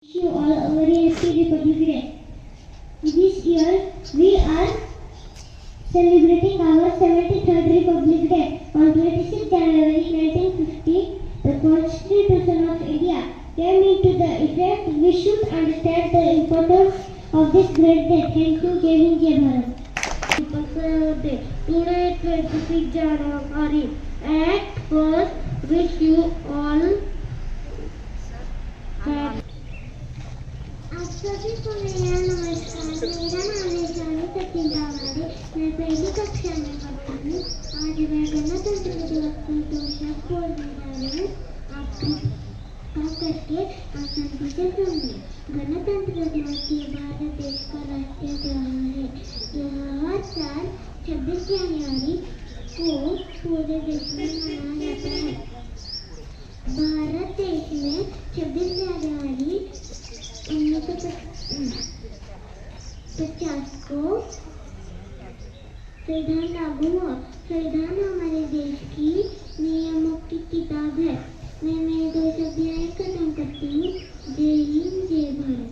You all a very happy Republic Day. This year we are celebrating our 73rd Republic Day. On 26 January 1950, the Constitution of India came into the effect. We should understand the importance of this great day. Thank you, Jai Hind, Jai Bharat. Republic Day. Today, 26 January. At first, wish you all happy. आप सभी को मेरा नमस्कार। मेरा नाम है जानी सचिन रावड़े। मैं पहली कक्षा में पढ़ती हूँ। आज मैं गणतंत्र दिवस की घोषणा बोलने जा रही हूँ। आप कृपया करके आसानी से सुनिए। गणतंत्र दिवस ये भारत देश का राष्ट्रीय त्योहार है। यह हर साल 26 जनवरी को पूरे देश में मनाया जाता है। भारत देश में 26 जनवरी 1950 को संविधान लागू हुआ। संविधान हमारे देश की नियमों की किताब है। मैं मेरे दो शब्द यहाँ खत्म करती हूँ। जय हिंद, जय Bharat.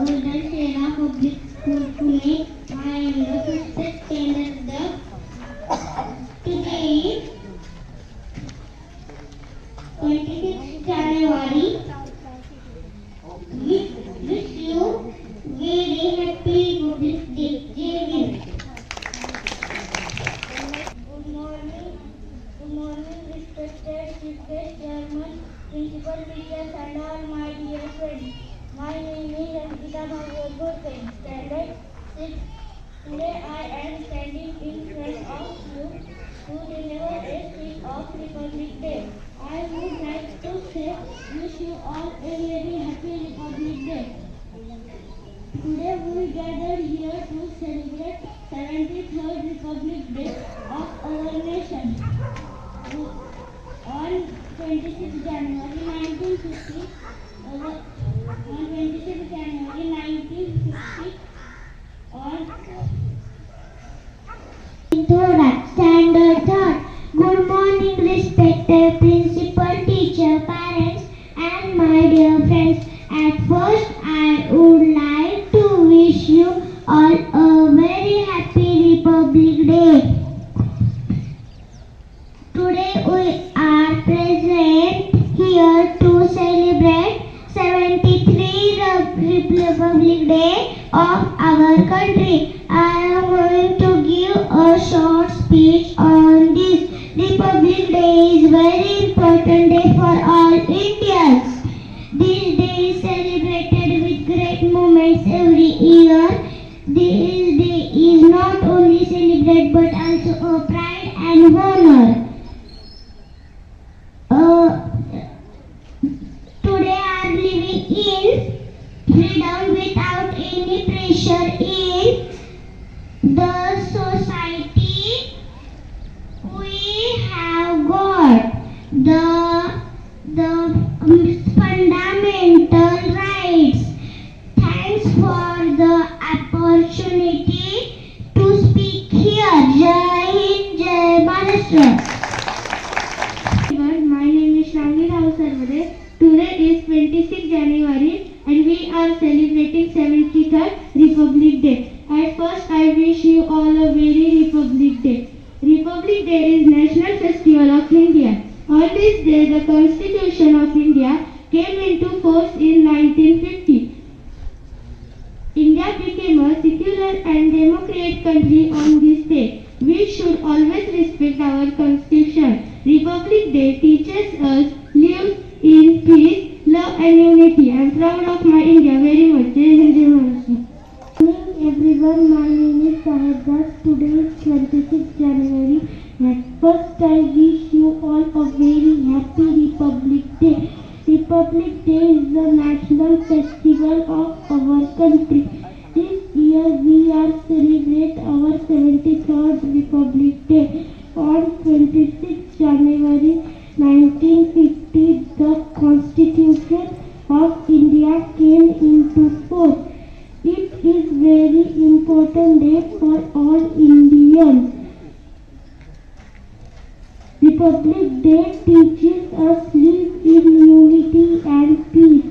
Golden Sera Public School, Pune. I am the fifth standard. Today, 26 January, wish you very happy Republic Day. Jai Hind. Good morning, respected teachers, chairman, principal teachers, and all my dear friends. My name is Ankita Bhagwat, standard 6. Today I am standing in front of you to deliver a speech of Republic Day. I would like to say, wish you all a very happy Republic Day. Today we gathered here to celebrate 73rd Republic Day of our nation. On 26 January 1950, Standard third. Good morning, respected principal, teacher, parents, and my dear friends. At first, I would like to wish you all a very happy Republic Day. Today, we are present here to celebrate 73rd Republic Day of our country. I am going to give a short speech on this. Republic Day is very important day for all Indians. This day is celebrated with great moments every year. This day is not only celebrated but also a pride and honor. Today I am living in freedom without any pressure in the society. We have got the fundamental rights. Thanks for the opportunity to speak here. Jai Hind, Jai Maharashtra. My name is Shravani Rao Sarvade. Today is 26 January and we are celebrating 73rd Republic Day. At first, I wish you all a very Republic Day. Republic Day is National Festival of India. On this day, the Constitution of India came into force in 1950. India became a secular and democratic country on this day. We should always respect our Constitution. Republic Day teaches us live in peace, love and unity. I am proud of my India very much. Jai Hind, Jai Maharashtra. Good morning, everyone. everyone, my name is Sahib Das. Today is 26th January. At first, I wish you all a very happy Republic Day. Republic Day is the national festival of our country. This year, we are celebrate our 73rd Republic Day. On 26th January 1950, the Constitution of India came into force. It is very important day for all Indians. Republic Day teaches us live in unity and peace.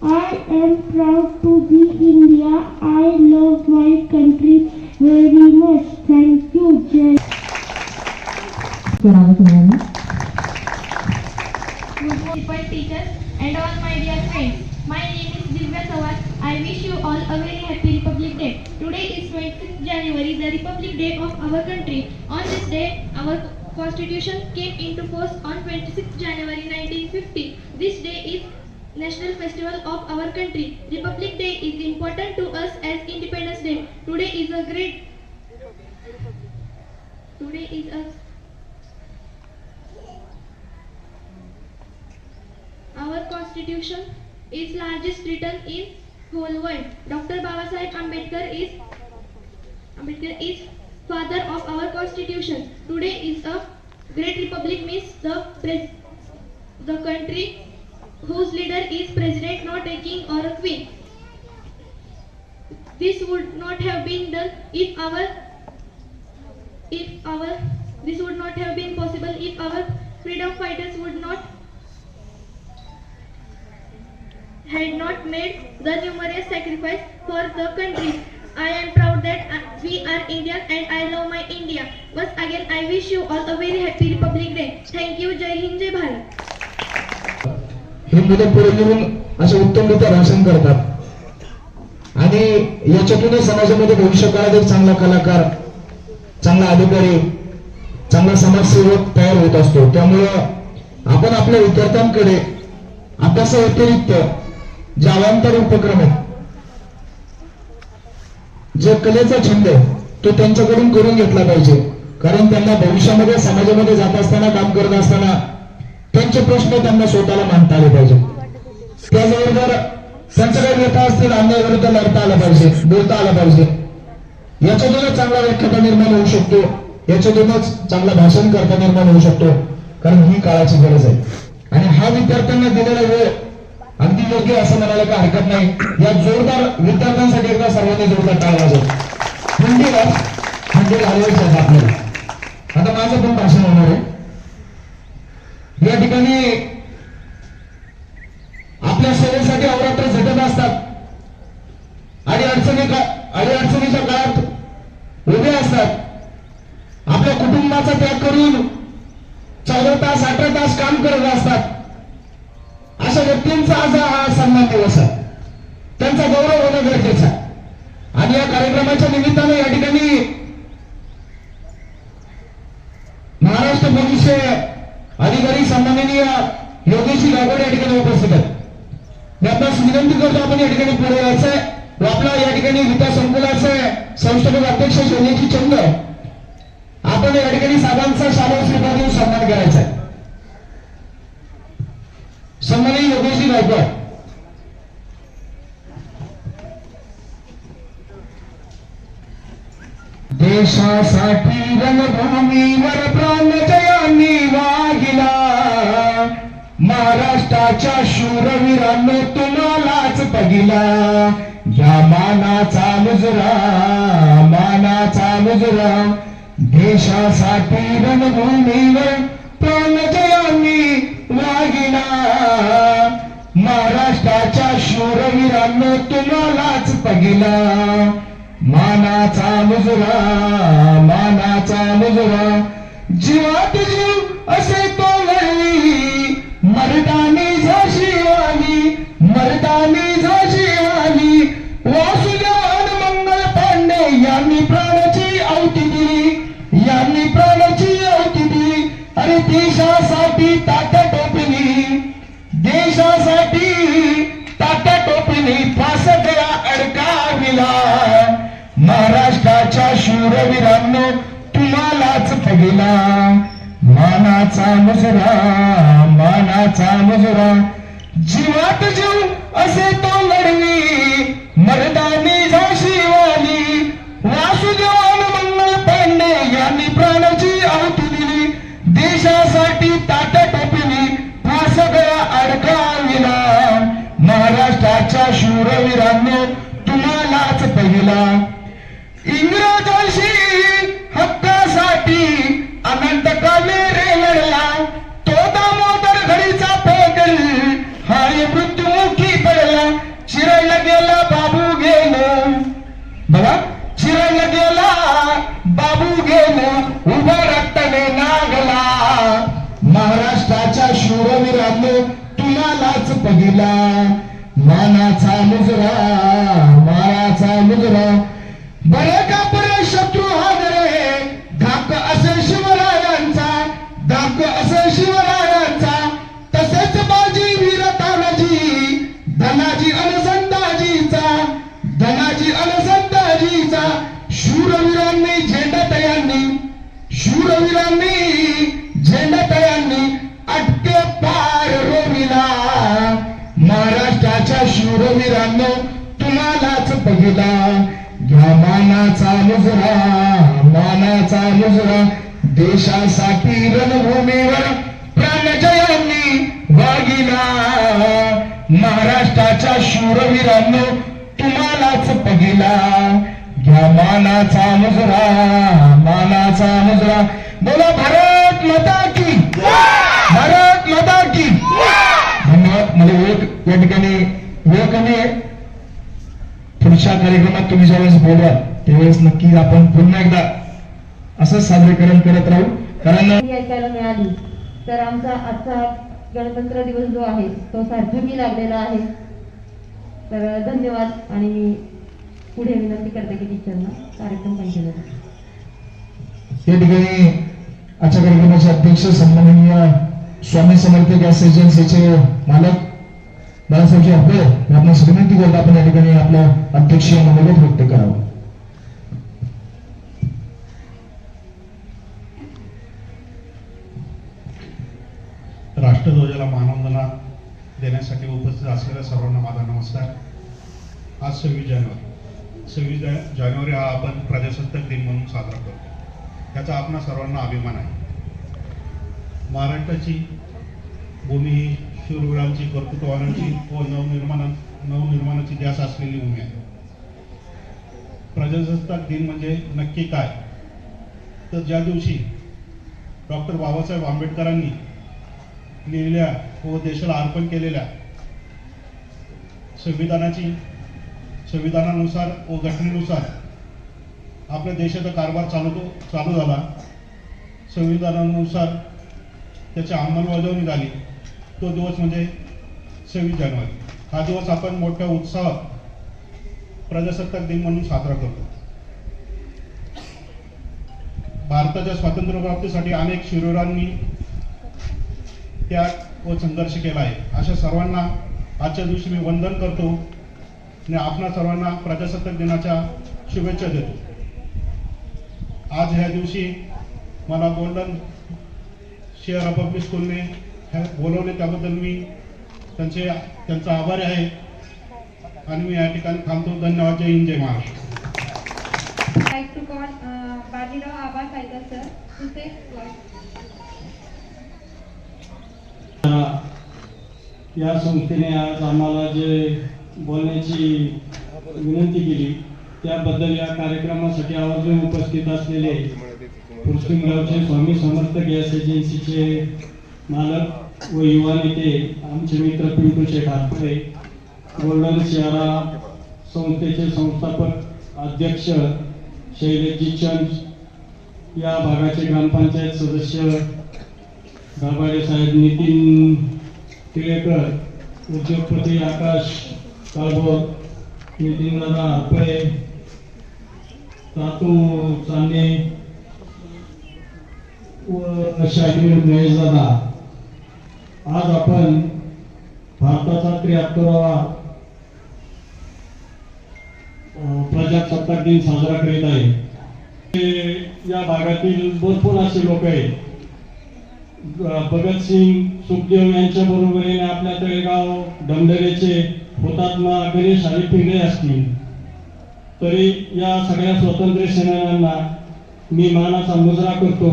I am proud to be India. I love my country very much. Thank you, Jai. Principal, teachers and all my dear friends. My name is Divya Sawant. I wish you all a very happy Republic Day. Today is 26th January, the Republic Day of our country. On this day, our Constitution came into force on 26th January 1950. This day is National Festival of our country. Republic Day is important to us as Independence Day. Today is a Our Constitution is largest written in whole world. Dr. Babasaheb Ambedkar is father of our Constitution. Today is a great republic, means the country whose leader is president, not a king or a queen. This would not have been done this would not have been possible if our freedom fighters had not made the numerous sacrifice for the country. I am proud that we are Indian and I love my India. Once again, I wish you all a very happy Republic Day. Thank you. Jai Hind, Jai Bharat. हे मुलं पुढे येऊन असे उत्तमरित्या भाषण करतात आणि याच्यातूनच समाजामध्ये भविष्य काळात एक चांगला कलाकार, चांगला अधिकारी, चांगला समाजसेवक तयार होत असतो. त्यामुळं आपण आपल्या विद्यार्थ्यांकडे अभ्यासा व्यतिरिक्त जे अवांतर उपक्रम आहेत, जे कलेचा छंद आहे, तो त्यांच्याकडून करून घेतला पाहिजे. कारण त्यांना भविष्यामध्ये समाजामध्ये जात असताना, काम करत असताना त्यांचे प्रश्न त्यांना स्वतःला मांडता आले पाहिजे. त्याचबरोबर त्यांचं काही व्यथा असतील, अन्यायाविरुद्ध लढता आला पाहिजे, बोलता आला पाहिजे. याच्यातूनच चांगला व्याख्याता निर्माण होऊ शकतो, याच्यातूनच चांगला भाषण करता निर्माण होऊ शकतो. कारण ही काळाची गरज आहे आणि हा विद्यार्थ्यांना दिलेला वेळ अगदी योग्य असं म्हणायला काही हरकत नाही. या जोरदार विद्यार्थ्यांसाठी एकदा सर्वांनी जोरदार टाळ वाजव. थंडी घालवायची आहे आपल्याला. आता माझं पण भाषण होणार आहे. या ठिकाणी आपल्या सेवेसाठी अवरात्र झटत असतात आणि अडचणीच्या काळात उभे असतात. आपल्या कुटुंबाचा त्याग करून 14 तास 18 तास काम करत असतात. अशा व्यक्तींचा आज हा सन्मान दिवस आहे. त्यांचा गौरव होणं गरजेचं आहे. आणि या कार्यक्रमाच्या निमित्तानं या ठिकाणी महाराष्ट्र पोलीस अधिकारी सन्माननीय योगेशजी गायकवाड या ठिकाणी उपस्थित आहेत. मी आपणास विनंती करतो, आपण या ठिकाणी पुढे यायचंय व आपला या ठिकाणी विद्या संकुलाचे संस्थापक अध्यक्ष सोनेजी चंद, आपण या ठिकाणी साहेबांचा शालेय श्रीफळ देऊन सन्मान करायचा आहे. सन्माननीय योगेशजी गायकवाड. देशासाठी रणभूमीवर प्राण जयांनी वाहिला, महाराष्ट्राच्या शूरवीरांनो तुम्हालाच बघिला. या मानाचा मुजरा देशासाठी रणभूमीवर प्राण जयांनी वाहिला, महाराष्ट्राच्या शूरवीरांनो तुम्हालाच बघिला. मानाचा मुजरा जीवात जीव असे तो वळली, मर्दानी झाशी आली. वासुदेव मंगल पांडे यांनी प्राणाची आहुती दिली. अरे देशासाठी ताटा टोपीनी फास गया अडकाविला. महाराज शूरवीरांनो तुम्हालाच पहिला मानाचा मुजरा, मानाचा मुजरा. जीवात जीव असे तो लढवी मर्दानी झाशीवाली. वासुदेवान मंगल पांडे यांनी प्राणाची आहुती दिली. देशासाठी ताट टोपली फास गळा अडकाविला. महाराष्ट्राच्या शूरवीरांनो तुम्हालाच पहिला. इंग्रजांशी हक्कासाठी अनंत काले रे लढला. तो दामोदर घडीचा पेकर हाय मृत्युमुखी पडला. चिरडला गेला बाबू गेलो, बघा चिरडला गेला बाबू गेलो, उभा रक्ताने नागला. महाराष्ट्राच्या शूरवीरांनो तुम्हालाच पहिला मानाचा मुजरा, मानाचा मुजरा. बरे का बरे शत्रू हादरे धाक असे शिवरायांचा, धाक असे शिवरायांचा. तसेच बाजी वीर तानाजी, धनाजी अनसंताजीचा, धनाजी अनसंताजीचा. शूरवीरांनी झेंडातयांनी, शूरवीरांनी झेंडातयांनी अटके पार रोविला. महाराष्ट्राच्या शूरवीरांनो तुम्हालाच पहिला घ्या मानाचा मुजरा, मानाचा मुजरा. देशासाठी रणभूमीवर प्राणजयांनी वागिला. महाराष्ट्राच्या शूरवीरांनो तुम्हालाच पहिला घ्या मानाचा मुजरा, मानाचा मुजरा. बोला भारत माता की, भारत माता की. धन्यवाद. मला एक या ठिकाणी वेळ कमी आहे. पुढच्या कार्यक्रमात तुम्ही ज्यावेळेस बोलवाल त्यावेळेस नक्की आपण पुन्हा एकदा असं सादरीकरण करत राहू. कारण ऐकायला मिळाली तर आमचा आजचा गणतंत्र दिवस जो आहे तो सार्थकी लागलेला आहे. तर धन्यवाद. आणि मी पुढे विनंती करते की टीचरना कार्यक्रम कंटिन्यू करा. या ठिकाणी आजच्या कार्यक्रमाचे अध्यक्ष सन्माननीय स्वामी समर्थ गॅस एजन्सीचे मालक बाळासाहेबजी आपले आपण विनंती करतो आपण या ठिकाणी आपलं अध्यक्षीय मनोगत व्यक्त करावं. राष्ट्रध्वजाला मानवंदना देण्यासाठी उपस्थित असलेल्या सर्वांना माझा नमस्कार. आज 26 जानेवारी हा आपण प्रजासत्ताक दिन म्हणून साजरा करतो. याचा आपणा सर्वांना अभिमान आहे. महाराष्ट्राची भूमी ही शूरवीरांची, कर्तृत्ववानांची व नवनिर्माणाची ध्यास असलेली भूमी आहे. प्रजासत्ताक दिन म्हणजे नक्की काय, तर ज्या दिवशी डॉक्टर बाबासाहेब आंबेडकरांनी लिहिलेल्या व देशाला अर्पण केलेल्या संविधानानुसार व घटनेनुसार आपल्या देशाचा कारभार चालू झाला. संविधानानुसार त्याची अंमलबजावणी झाली. तो दिवस म्हणजे 26 जानेवारी. हा दिवस आपण मोठ्या उत्साहात प्रजासत्ताक दिन म्हणून साजरा करतो. भारताच्या स्वातंत्र्यप्राप्तीसाठी अनेक शूरवीरांनी त्याग व संघर्ष केला आहे. अशा सर्वांना आजच्या दिवशी मी वंदन करतो आणि आपणा सर्वांना प्रजासत्ताक दिनाच्या शुभेच्छा देतो. आज ह्या दिवशी मला गोल्डन शेअर पब्लिक स्कूलने बोलवले त्याबद्दल मी त्यांचा आभारी आहे आणि मी या ठिकाणी थांबतो. धन्यवाद. जय हिंद, जय Maharashtra. like to call Bajirao Abba Saidar sir to say words. या संस्थेने आज आम्हाला जे बोलण्याची विनंती केली त्याबद्दल या कार्यक्रमासाठी आवर्जून उपस्थित असलेले पुरस्किंगावचे स्वामी समर्थ गॅस एजन्सीचे मालक व युवा नेते आमचे मित्र पिंटू शेठ हातपुरे, गोल्डन शेअरा संस्थेचे संस्थापक अध्यक्ष शैलेशजी चंद, या भागाचे ग्रामपंचायत सदस्य गाभाडे साहेब, नितीन टिळेकर, उद्योगपती आकाश काळभोर, नितीन दादा हरपळे, तातू चांदे व शाहीर महेश दादा. आज आपण भारताचा 73वा प्रजासत्ताक दिन साजरा करीत आहे. या भागातील भरपूर असे लोक आहेत. भगतसिंग सुखदेव यांच्या बरोबरीने आपल्या तळेगाव डमदरेचे हुतात्मा गणेश हरी पिंगळे असतील. तरी या सगळ्या स्वातंत्र्य सेनान्यांना मी मानाचा मुजरा करतो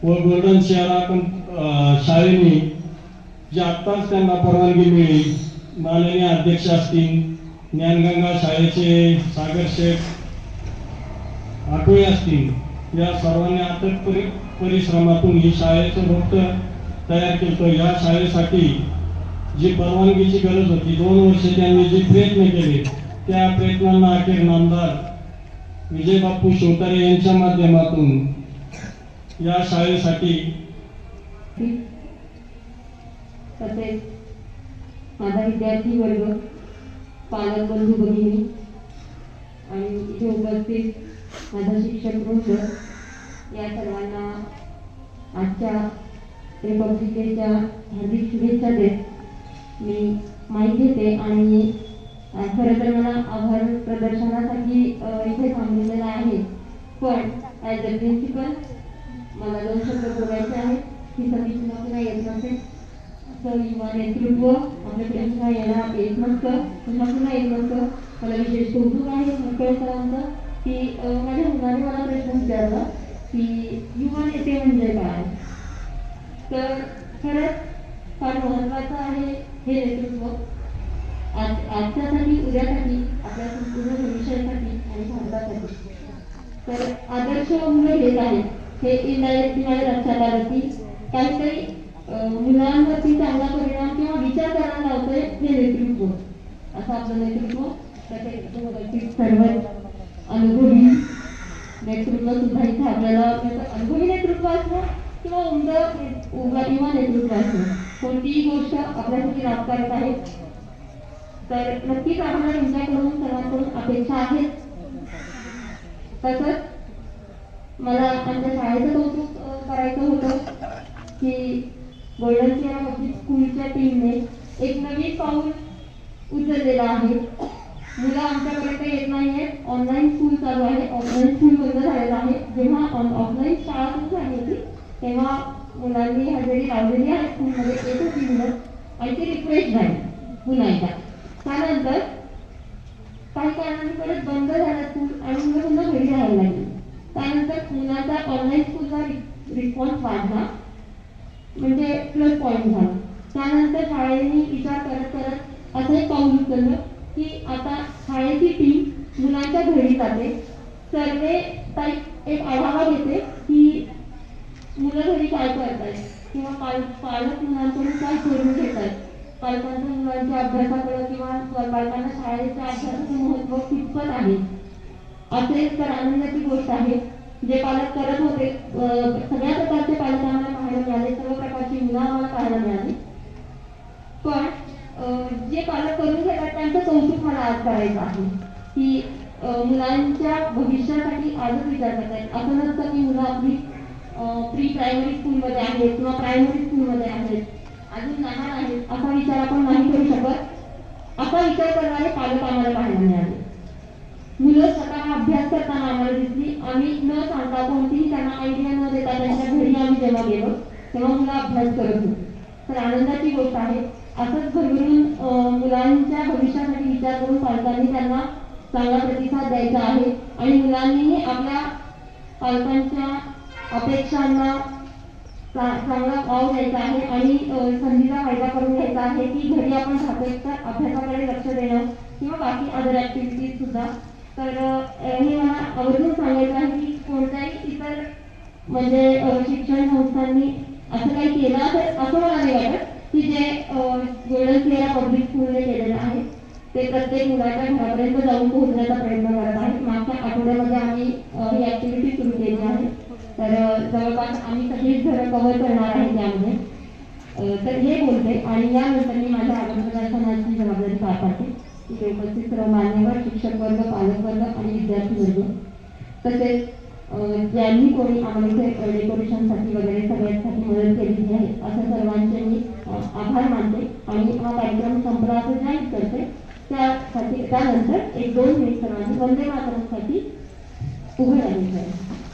व गोल्डन शहरा शाळेने जी आत्ताच त्यांना परवानगी मिळाली, माननीय अध्यक्ष असतील, ज्ञानगंगा शाळेचे सागर शेठ आठवले असतील, या सर्वांनी अथक परिश्रमातून ही शाळेचं रोपटं तयार केलं. या शाळेसाठी जी परवानगीची गरज होती, 2 वर्ष त्यांनी जे प्रयत्न केले, त्या प्रयत्नांना अखेर नामदार विजय बापू शिवतारे यांच्या माध्यमातून या शाळेसाठी तसेच माझा विद्यार्थी वर्ग, पालक बंधू भगिनी आणि इथे उपस्थित माझा शिक्षक वृंद, या सर्वांना आजच्या रिपब्लिक डेच्या हार्दिक शुभेच्छा देत मी माहिती देते. आणि खरं तर मला आभार प्रदर्शनासाठी इथे थांबलेलं आहे, पण ॲज अ प्रिन्सिपल मला 2 शब्द बोलायचे आहेत. ही समिती पुन्हा येत नसेल, असं युवा नेतृत्व आपल्याकडे पुन्हा येत नसतं, पुन्हा येत नसतं. मला विशेष कौतुक आहे मुखेड सरांचं की माझ्या मुलाने मला प्रश्न विचारला की युवा नेते म्हणजे काय. तर खरंच फार महत्त्वाचं आहे हे नेतृत्व आजच्यासाठी, उद्यासाठी, आपल्या संपूर्ण भविष्यासाठी आणि भारतासाठी. तर आदर्श मुलं हेच आहेत, हे इनडायरेक्टली माझ्या लक्षात आलं की काहीतरी मुलांवरती चांगला परिणाम किंवा विचार करायला लावतोय हे नेतृत्व. असं आपलं नेतृत्व त्याचे सर्व अनुभवी नेतृत्व सुद्धा इथे आपल्याला अनुभवी नेतृत्व असणं किंवा युवा नेतृत्व असणं, कोणतीही गोष्ट आपल्यासाठी लाभकारक आहे. तर नक्कीच आम्हाला तुमच्याकडून सर्वांकडून अपेक्षा आहेत. तसंच मला आमच्या शाळेचं कौतुक करायचं होतं की गोल्डन सियरा पब्लिक स्कूलच्या टीमने एक नवीन पाऊल उचललेलं आहे. मुलं आमच्यापर्यंत येत नाही आहेत, ऑनलाईन स्कूल चालू आहे, ऑफलाईन स्कूल बंद झालेलं आहे. जेव्हा ऑफलाईन शाळा सुरू झाली होती तेव्हा मुलांनी हजेरी लावलेली आहे स्कूलमध्ये, येत होती मुलं आणि ती रिफ्रेश झाली पुन्हा एकदा. त्यानंतर काही कारणांनी परत बंद झाला स्कूल आणि मुलं पुन्हा घरी राहायला लागली. त्यानंतर मुलांचा ऑनलाईन स्कूलचा रिस्पॉन्स वाढला, म्हणजे प्लस पॉईंट झाला. त्यानंतर शाळेने विचार करत करत असं एक पाऊल उचललं की आता शाळेची टीम मुलांच्या घरी जाते, सर्वे एक आढावा घेते की मुलं घरी काय करतायत किंवा पालक मुलांकडून काय करून घेत आहेत, पालकांच्या मुलांच्या अभ्यासाकडे किंवा पालकांना शाळेच्या अभ्यासाचं महत्त्व कितपत आहे. असेल तर आनंदाची गोष्ट आहे. जे पालक करत होते, सगळ्या प्रकारचे पालक आम्हाला पाहायला मिळाले, सर्व प्रकारची मुलं आम्हाला पाहायला मिळाली. पण जे पालक करून घेतात त्यांचं कौतुक मला आज करायचं आहे की मुलांच्या भविष्यासाठी आजच विचार करतायत. असं नसतं की मुलं आपली प्री प्रायमरी स्कूलमध्ये आहेत किंवा प्रायमरी स्कूलमध्ये आहेत, अजून लहान आहेत, असा विचार आपण नाही करू शकत. असा विचार करणारे पालक आम्हाला पाहायला मिळाले. मुलं स्वतः अभ्यास करताना आम्हाला दिसली. आम्ही न सांगता, कोणतीही त्यांना आयडिया न देता त्यांच्या घरी आम्ही जेव्हा गेलो तेव्हा मुलं अभ्यास करत होती. तर आनंदाची गोष्ट आहे. असंच घरून मुलांच्या भविष्यासाठी विचार करून पालकांनी त्यांना चांगला प्रतिसाद द्यायचा आहे आणि मुलांनीही आपल्या पालकांच्या अपेक्षांना चांगला वाव द्यायचा आहे आणि संधीचा फायदा करून घ्यायचा आहे की घरी आपण राहतोय तर अभ्यासाकडे लक्ष देणं किंवा बाकी अदर ऍक्टिव्हिटीज सुद्धा. तर हे मला आवर्जून सांगायचं आहे की कोणत्याही इतर म्हणजे शिक्षण संस्थांनी असं काही केलं तर असं मला नाही वाटत की जे गोल्डन सियरा पब्लिक स्कूलने केलेलं आहे ते प्रत्येक मुलाच्या घरापर्यंत जाऊन पोहोचण्याचा प्रयत्न करत आहे. मागच्या आठवड्यामध्ये आम्ही ही ऍक्टिव्हिटी सुरू केली आहे. तर जवळपास आम्ही सगळीच घरं कव्हर करणार आहे त्यामध्ये. तर हे बोलते आणि यानंतर मी माझ्या आरोग्यदर्शनाची जबाबदारी पार पाडते. इथे उपस्थित सर्व मान्यवर, शिक्षक वर्ग, पालक वर्ग आणि विद्यार्थी वर्ग तसेच ज्यांनी कोणी आम्हाला इथे डेकोरेशनसाठी वगैरे सगळ्यांसाठी मदत केलेली आहे अशा सर्वांचे मी आभार मानते आणि हा कार्यक्रम संपला असं जाहीर करते. त्यासाठी त्यानंतर 1-2 मिनिट सर्वांनी वंदे मातरमसाठी उघड आहे सर.